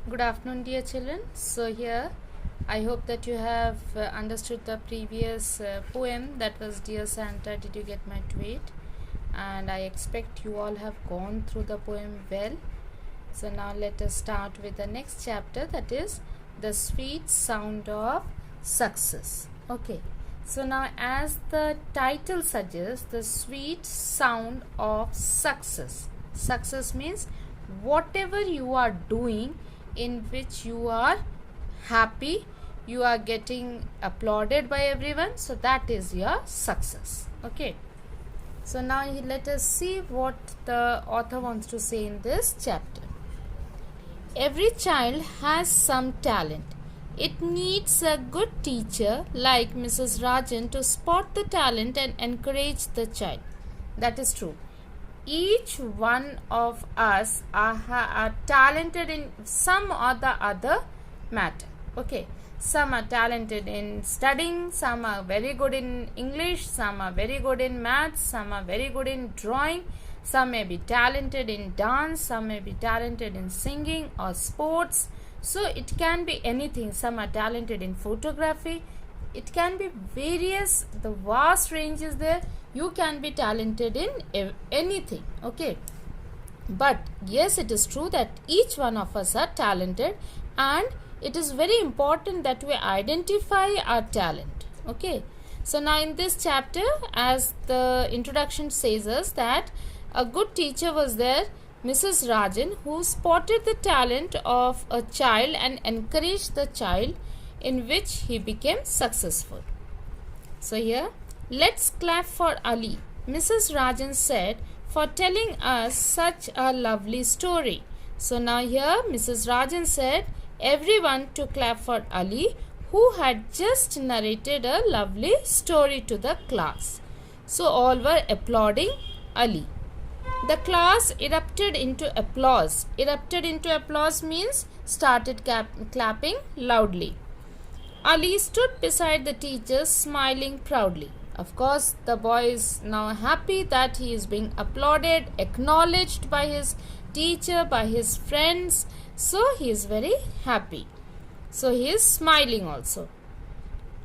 Good afternoon, dear children. So, here I hope that you have understood the previous poem, that was Dear Santa, Did You Get My Tweet? And I expect you all have gone through the poem well. So, now let us start with the next chapter, that is The Sweet Sound of Success. Okay. So, now as the title suggests, the sweet sound of success. Success means whatever you are doing in which you are happy, you are getting applauded by everyone, so that is your success. Okay, so now let us see what the author wants to say in this chapter. Every child has some talent. It needs a good teacher like Mrs. Rajan to spot the talent and encourage the child. That is true. Each one of us are talented in some or the other matter. Okay, some are talented in studying, some are very good in English, some are very good in maths, some are very good in drawing, some may be talented in dance, some may be talented in singing or sports. So it can be anything. Some are talented in photography. It can be various, the vast range is there. You can be talented in anything. Okay, but yes, it is true that each one of us are talented, and it is very important that we identify our talent. Okay, so now in this chapter, as the introduction says us, that a good teacher was there, Mrs. Rajan, who spotted the talent of a child and encouraged the child, in which he became successful. So here, let's clap for Ali, Mrs. Rajan said, for telling us such a lovely story. So now here Mrs. Rajan said everyone to clap for Ali, who had just narrated a lovely story to the class. So all were applauding Ali. The class erupted into applause. Erupted into applause means started clapping loudly. Ali stood beside the teacher, smiling proudly. Of course, the boy is now happy that he is being applauded, acknowledged by his teacher, by his friends. So he is very happy. So he is smiling also.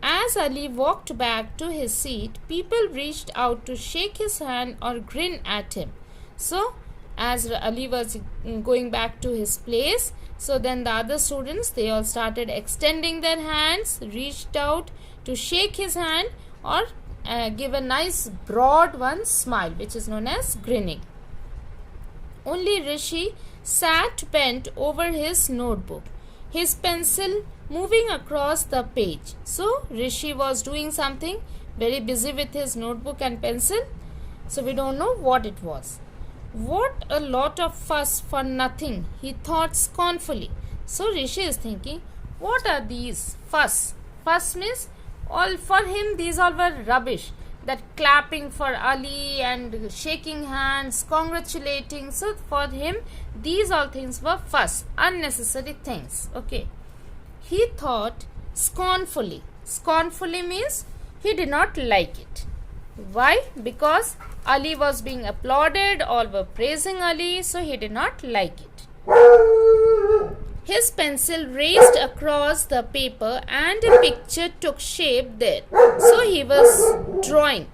As Ali walked back to his seat, people reached out to shake his hand or grin at him. So as Ali was going back to his place, so then the other students, they all started extending their hands, reached out to shake his hand or give a nice broad one smile, which is known as grinning. Only Rishi sat bent over his notebook, his pencil moving across the page. So Rishi was doing something, very busy with his notebook and pencil. So we don't know what it was. What a lot of fuss for nothing, he thought scornfully. So Rishi is thinking, what are these fuss? Fuss means all for him, these all were rubbish. That clapping for Ali and shaking hands, congratulating. So for him, these all things were fuss, unnecessary things. Okay. He thought scornfully. Scornfully means he did not like it. Why? Because Ali was being applauded, all were praising Ali, so he did not like it. His pencil raced across the paper and a picture took shape there. So he was drawing.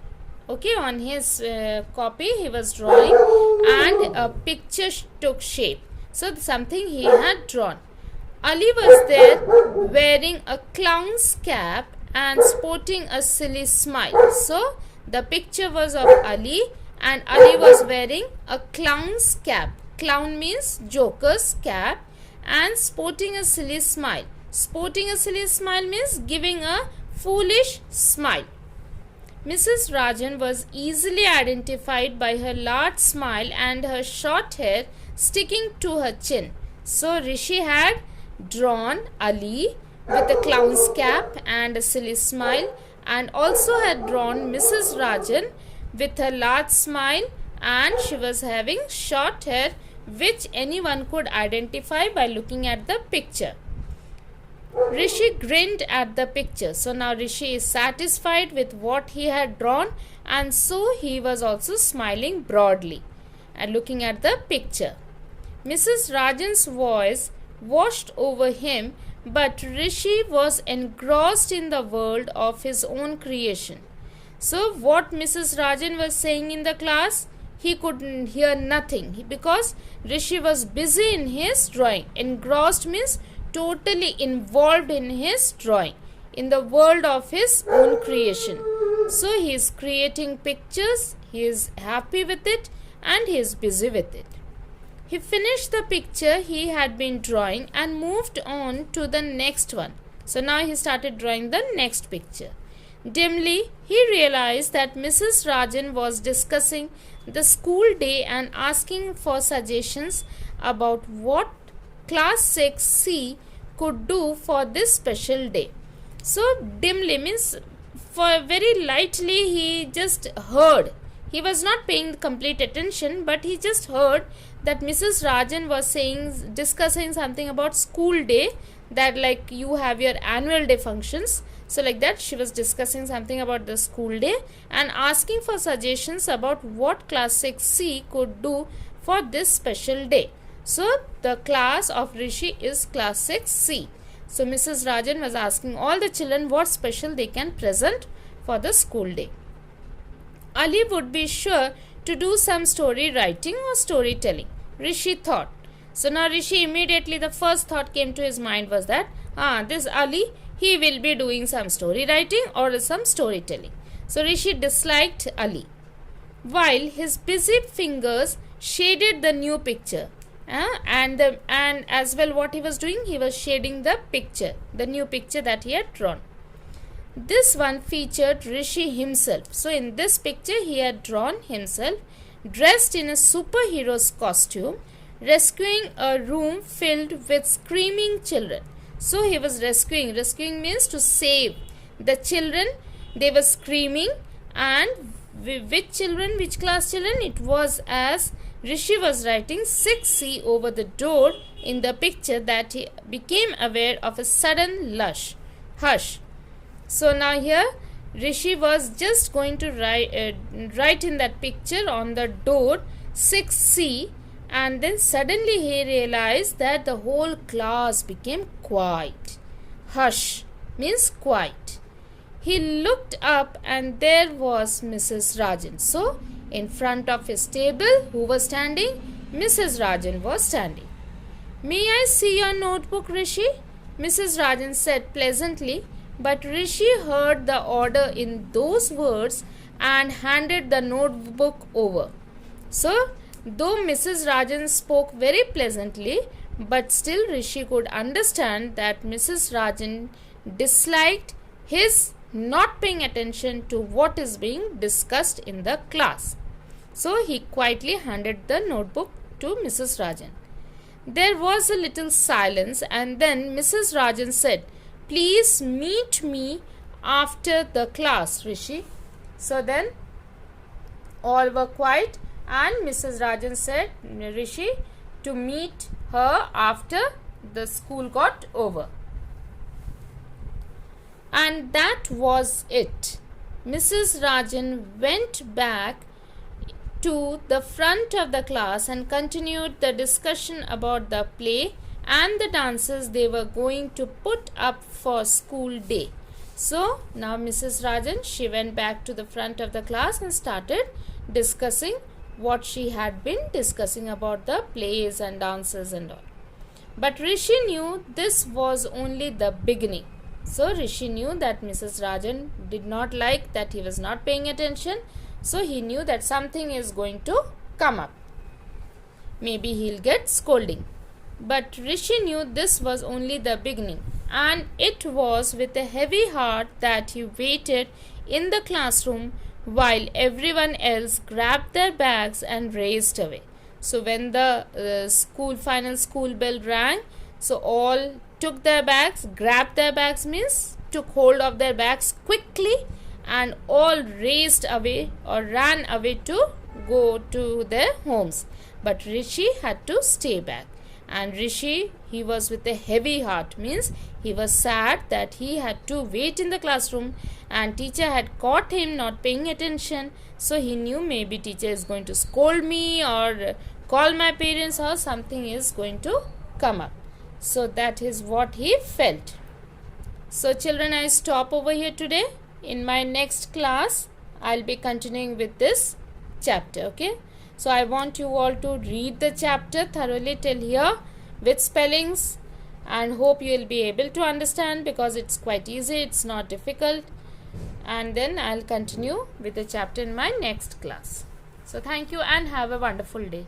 Okay, on his copy he was drawing and a picture took shape. So something he had drawn. Ali was there wearing a clown's cap and sporting a silly smile. So the picture was of Ali and Ali was wearing a clown's cap. Clown means joker's cap and sporting a silly smile. Sporting a silly smile means giving a foolish smile. Mrs. Rajan was easily identified by her large smile and her short hair sticking to her chin. So Rishi had drawn Ali with a clown's cap and a silly smile, and also had drawn Mrs. Rajan with a large smile, and she was having short hair, which anyone could identify by looking at the picture. Rishi grinned at the picture. So now Rishi is satisfied with what he had drawn, and so he was also smiling broadly and looking at the picture. Mrs. Rajan's voice washed over him, but Rishi was engrossed in the world of his own creation. So, what Mrs. Rajan was saying in the class, he couldn't hear nothing because Rishi was busy in his drawing. Engrossed means totally involved in his drawing, in the world of his own creation. So, he is creating pictures, he is happy with it, and he is busy with it. He finished the picture he had been drawing and moved on to the next one. So now he started drawing the next picture. Dimly, he realized that Mrs. Rajan was discussing the school day and asking for suggestions about what class 6C could do for this special day. So dimly means for very lightly he just heard. He was not paying complete attention, but he just heard that Mrs. Rajan was discussing something about school day, that like you have your annual day functions. So like that she was discussing something about the school day and asking for suggestions about what class 6C could do for this special day. So the class of Rishi is class 6C. So Mrs. Rajan was asking all the children what special they can present for the school day. Ali would be sure to do some story writing or storytelling, Rishi thought. So now Rishi immediately, the first thought came to his mind was that, this Ali, he will be doing some story writing or some storytelling. So Rishi disliked Ali, while his busy fingers shaded the new picture. And as well what he was doing, he was shading the picture, the new picture that he had drawn. This one featured Rishi himself. So in this picture he had drawn himself dressed in a superhero's costume, rescuing a room filled with screaming children. So he was rescuing means to save the children. They were screaming, and which class children? It was as Rishi was writing 6C over the door in the picture that he became aware of a sudden hush. So now here Rishi was just going to write in that picture on the door 6C, and then suddenly he realized that the whole class became quiet. Hush means quiet. He looked up and there was Mrs. Rajan. So in front of his table, who was standing? Mrs. Rajan was standing. May I see your notebook, Rishi? Mrs. Rajan said pleasantly. But Rishi heard the order in those words and handed the notebook over. So, though Mrs. Rajan spoke very pleasantly, but still Rishi could understand that Mrs. Rajan disliked his not paying attention to what is being discussed in the class. So, he quietly handed the notebook to Mrs. Rajan. There was a little silence, and then Mrs. Rajan said, "Please meet me after the class, Rishi." So then all were quiet, and Mrs. Rajan said Rishi to meet her after the school got over. And that was it. Mrs. Rajan went back to the front of the class and continued the discussion about the play and the dances they were going to put up for school day. So now Mrs. Rajan, she went back to the front of the class and started discussing what she had been discussing about the plays and dances and all. But Rishi knew this was only the beginning. So Rishi knew that Mrs. Rajan did not like that he was not paying attention. So he knew that something is going to come up. Maybe he'll get scolding. But Rishi knew this was only the beginning, and it was with a heavy heart that he waited in the classroom while everyone else grabbed their bags and raced away. So when the final school bell rang, so all took their bags. Grabbed their bags means took hold of their bags quickly, and all raced away or ran away to go to their homes. But Rishi had to stay back. And Rishi, he was with a heavy heart, means he was sad that he had to wait in the classroom and teacher had caught him not paying attention. So he knew maybe teacher is going to scold me or call my parents or something is going to come up. So that is what he felt. So children, I stop over here today. In my next class, I'll be continuing with this chapter. Okay. So I want you all to read the chapter thoroughly till here with spellings, and hope you will be able to understand, because it's quite easy, it's not difficult. And then I'll continue with the chapter in my next class. So thank you and have a wonderful day.